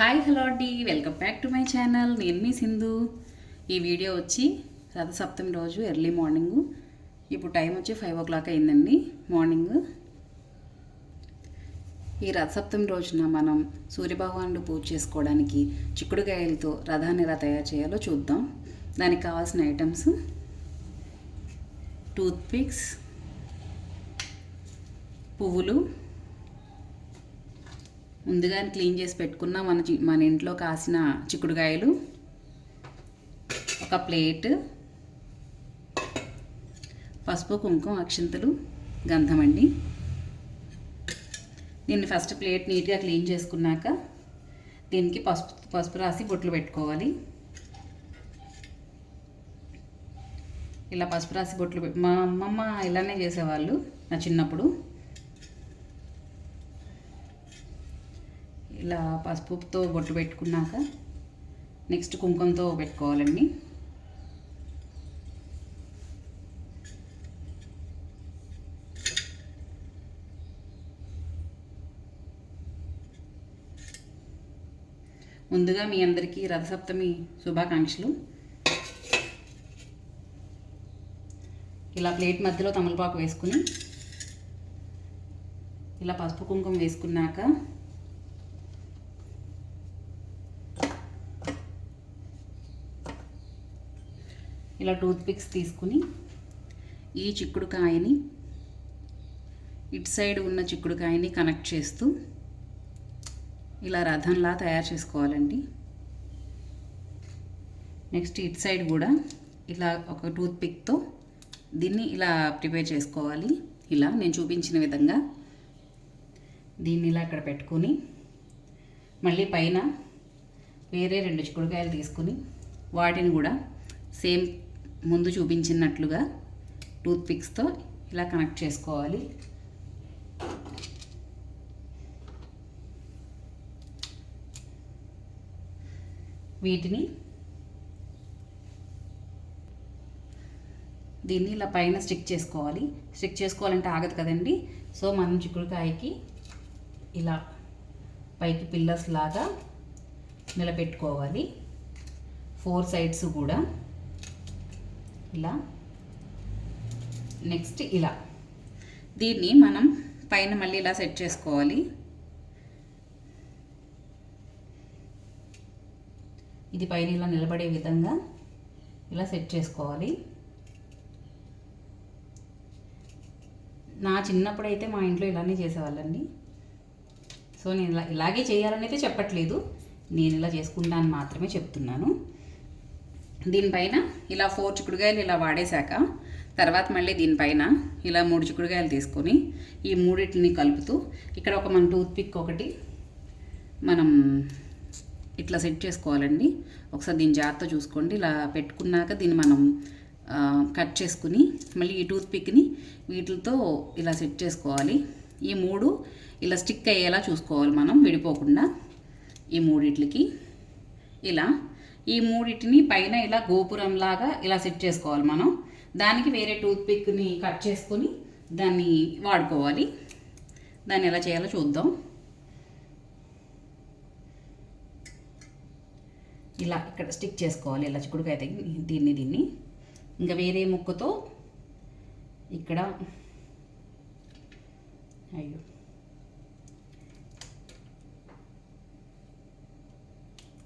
Hi hello అండి, welcome back to my channel. నేను మీ సింధు. ఈ వీడియో వచ్చి రథసప్తమి రోజు ఎర్లీ మార్నింగు. ఇప్పుడు టైం వచ్చి 5 o'clock అయిందండి మార్నింగ్. ఈ రథసప్తమి రోజున మనం సూర్యభగవానుడు పూజ చేసుకోవడానికి చిక్కుడుకాయలతో రథాన్ని ఎలా తయారు చేయాలో చూద్దాం. దానికి కావాల్సిన ఐటమ్స్: టూత్ పిక్స్, పువ్వులు, ముందుగా క్లీన్ చేసి పెట్టుకున్న మన ఇంట్లో కాసిన చిక్కుడుకాయలు, ఒక ప్లేట్, పసుపు, కుంకుమ, అక్షింతలు, గంధం అండి. దీన్ని ఫస్ట్ ప్లేట్ నీట్గా క్లీన్ చేసుకున్నాక దీనికి పసుపు రాసి బొట్లు పెట్టుకోవాలి. ఇలా పసుపు రాసి బొట్లు మా అమ్మమ్మ ఇలానే చేసేవాళ్ళు నా చిన్నప్పుడు. ఇలా పసుపుతో బొట్టు పెట్టుకున్నాక నెక్స్ట్ కుంకుమతో పెట్టుకోవాలండి. ముందుగా మీ అందరికీ రథసప్తమి శుభాకాంక్షలు. ఇలా ప్లేట్ మధ్యలో తమలపాకు వేసుకుని ఇలా పసుపు కుంకుమ వేసుకున్నాక ఇలా టూత్ పిక్స్ తీసుకుని ఈ చిక్కుడుకాయని ఇటు సైడ్ ఉన్న చిక్కుడుకాయని కనెక్ట్ చేస్తూ ఇలా రథంలా తయారు చేసుకోవాలండి. నెక్స్ట్ ఇటు సైడ్ కూడా ఇలా ఒక టూత్ పిక్తో దీన్ని ఇలా ప్రిపేర్ చేసుకోవాలి. ఇలా నేను చూపించిన విధంగా దీన్ని ఇలా ఇక్కడ పెట్టుకొని మళ్ళీ పైన వేరే 2 చిక్కుడుకాయలు తీసుకుని వాటిని కూడా సేమ్ ముందు చూపించినట్లుగా టూత్ పిక్స్తో ఇలా కనెక్ట్ చేసుకోవాలి. దీన్ని ఇలా పైన స్టిక్ చేసుకోవాలి. స్టిక్ చేసుకోవాలంటే ఆగదు కదండి. సో మనం చిక్కుడుకాయకి ఇలా పైకి పిల్లర్స్ లాగా నిలబెట్టుకోవాలి. 4 sides కూడా ఇలా. నెక్స్ట్ ఇలా దీన్ని మనం పైన మళ్ళీ ఇలా సెట్ చేసుకోవాలి. ఇది పైన ఇలా నిలబడే విధంగా ఇలా సెట్ చేసుకోవాలి. నా చిన్నప్పుడైతే మా ఇంట్లో ఇలానే చేసేవాళ్ళండి. సో నేను ఇలాగే చేయాలని అయితే చెప్పట్లేదు, నేను ఇలా చేసుకుంటాను మాత్రమే చెప్తున్నాను. దీనిపైన ఇలా 4 చిక్కుడుకాయలు ఇలా వాడేశాక తర్వాత మళ్ళీ దీనిపైన ఇలా 3 చిక్కుడుకాయలు తీసుకొని ఈ మూడింటిని కలుపుతూ ఇక్కడ మన టూత్ పిక్ ఒకటి మనం ఇట్లా సెట్ చేసుకోవాలండి. ఒకసారి దీన్ని జాగ్రత్త చూసుకోండి. ఇలా పెట్టుకున్నాక దీన్ని మనం కట్ చేసుకుని మళ్ళీ ఈ టూత్ పిక్ని వీటితో ఇలా సెట్ చేసుకోవాలి. ఈ 3 ఇలా స్టిక్ అయ్యేలా చూసుకోవాలి మనం, విడిపోకుండా. ఈ మూడిట్లకి ఇలా ఈ మూడింటిని పైన ఇలా గోపురంలాగా ఇలా సెట్ చేసుకోవాలి మనం. దానికి వేరే టూత్ పిక్ని కట్ చేసుకొని దాన్ని వాడుకోవాలి. దాన్ని ఎలా చేయాలో చూద్దాం. ఇలా ఇక్కడ స్టిక్ చేసుకోవాలి. ఇలా చిక్కుడుకాయ దీన్ని ఇంకా వేరే ముక్కతో ఇక్కడ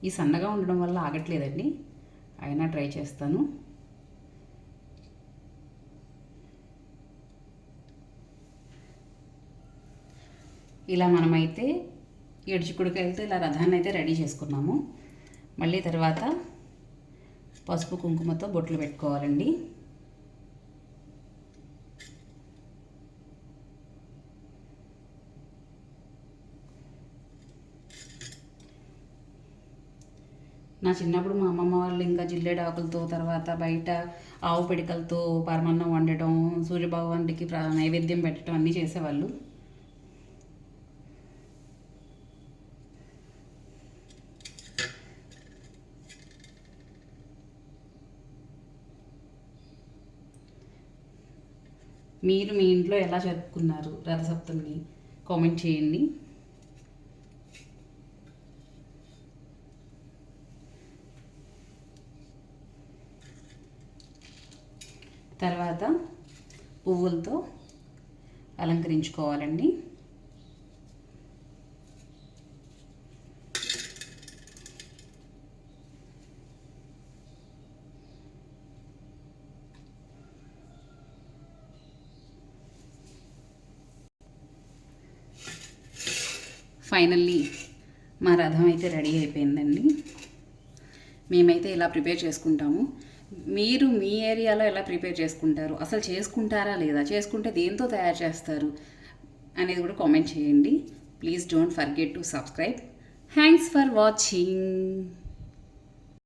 ఈ సన్నగా ఉండడం వల్ల ఆగట్లేదండి, అయినా ట్రై చేస్తాను. ఇలా మనమైతే 7 చిక్కుడుకాయలతో ఇలా రథాన్ని అయితే రెడీ చేసుకున్నాము. మళ్ళీ తర్వాత పసుపు కుంకుమతో బొట్లు పెట్టుకోవాలండి. నా చిన్నప్పుడు మా అమ్మమ్మ వాళ్ళు ఇంకా జిల్లేడు ఆకులతో, తర్వాత బయట ఆవు పిడికలతో పరమాన్నం వండటం, సూర్యభగవానుడికి నైవేద్యం పెట్టడం అన్నీ చేసేవాళ్ళు. మీరు మీ ఇంట్లో ఎలా జరుపుకున్నారు రథసప్తమిని కామెంట్ చేయండి. తర్వాత పువ్వులతో అలంకరించుకోవాలండి. ఫైనల్లీ మా రథం అయితే రెడీ అయిపోయిందండి. మేమైతే ఇలా ప్రిపేర్ చేసుకుంటాము. మీరు మీ ఏరియాలో ఎలా ప్రిపేర్ చేసుకుంటారు, అసలు చేసుకుంటారా లేదా, చేసుకుంటే దేంతో తయారు చేస్తారు అనేది కూడా కామెంట్ చేయండి. Please don't forget to subscribe. Thanks for watching.